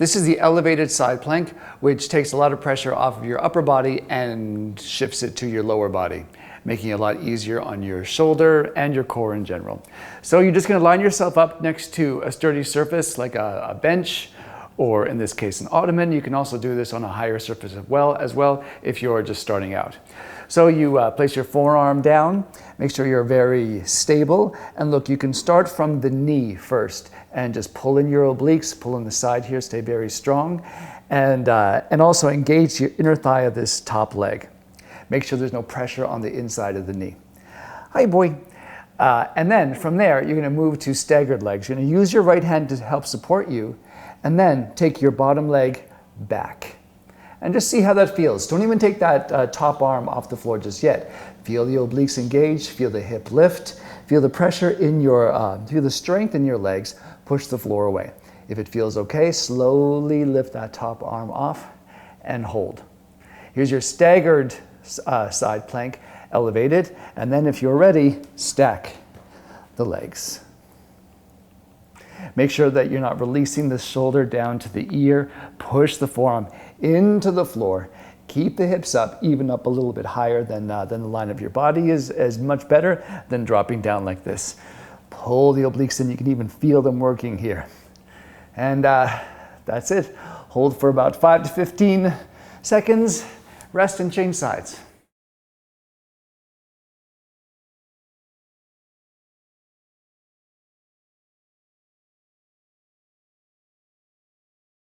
This is the elevated side plank, which takes a lot of pressure off of your upper body and shifts it to your lower body, making it a lot easier on your shoulder and your core in general. So you're just gonna line yourself up next to a sturdy surface like a bench, or in this case, an ottoman. You can also do this on a higher surface as well if you're just starting out. So you place your forearm down, make sure you're very stable, and look, you can start from the knee first and just pull in your obliques, pull in the side here, stay very strong, and also engage your inner thigh of this top leg. Make sure there's no pressure on the inside of the knee. Hi, boy. And then from there, you're gonna move to staggered legs. You're gonna use your right hand to help support you, and then take your bottom leg back. And just see how that feels. Don't even take that top arm off the floor just yet. Feel the obliques engage, feel the hip lift, feel the pressure in your, feel the strength in your legs, push the floor away. If it feels okay, slowly lift that top arm off and hold. Here's your staggered side plank, elevated, and then if you're ready, stack the legs. Make sure that you're not releasing the shoulder down to the ear. Push the forearm into the floor. Keep the hips up, even up a little bit higher than the line of your body is much better than dropping down like this. Pull the obliques in. You can even feel them working here. And that's it. Hold for about 5 to 15 seconds. Rest and change sides.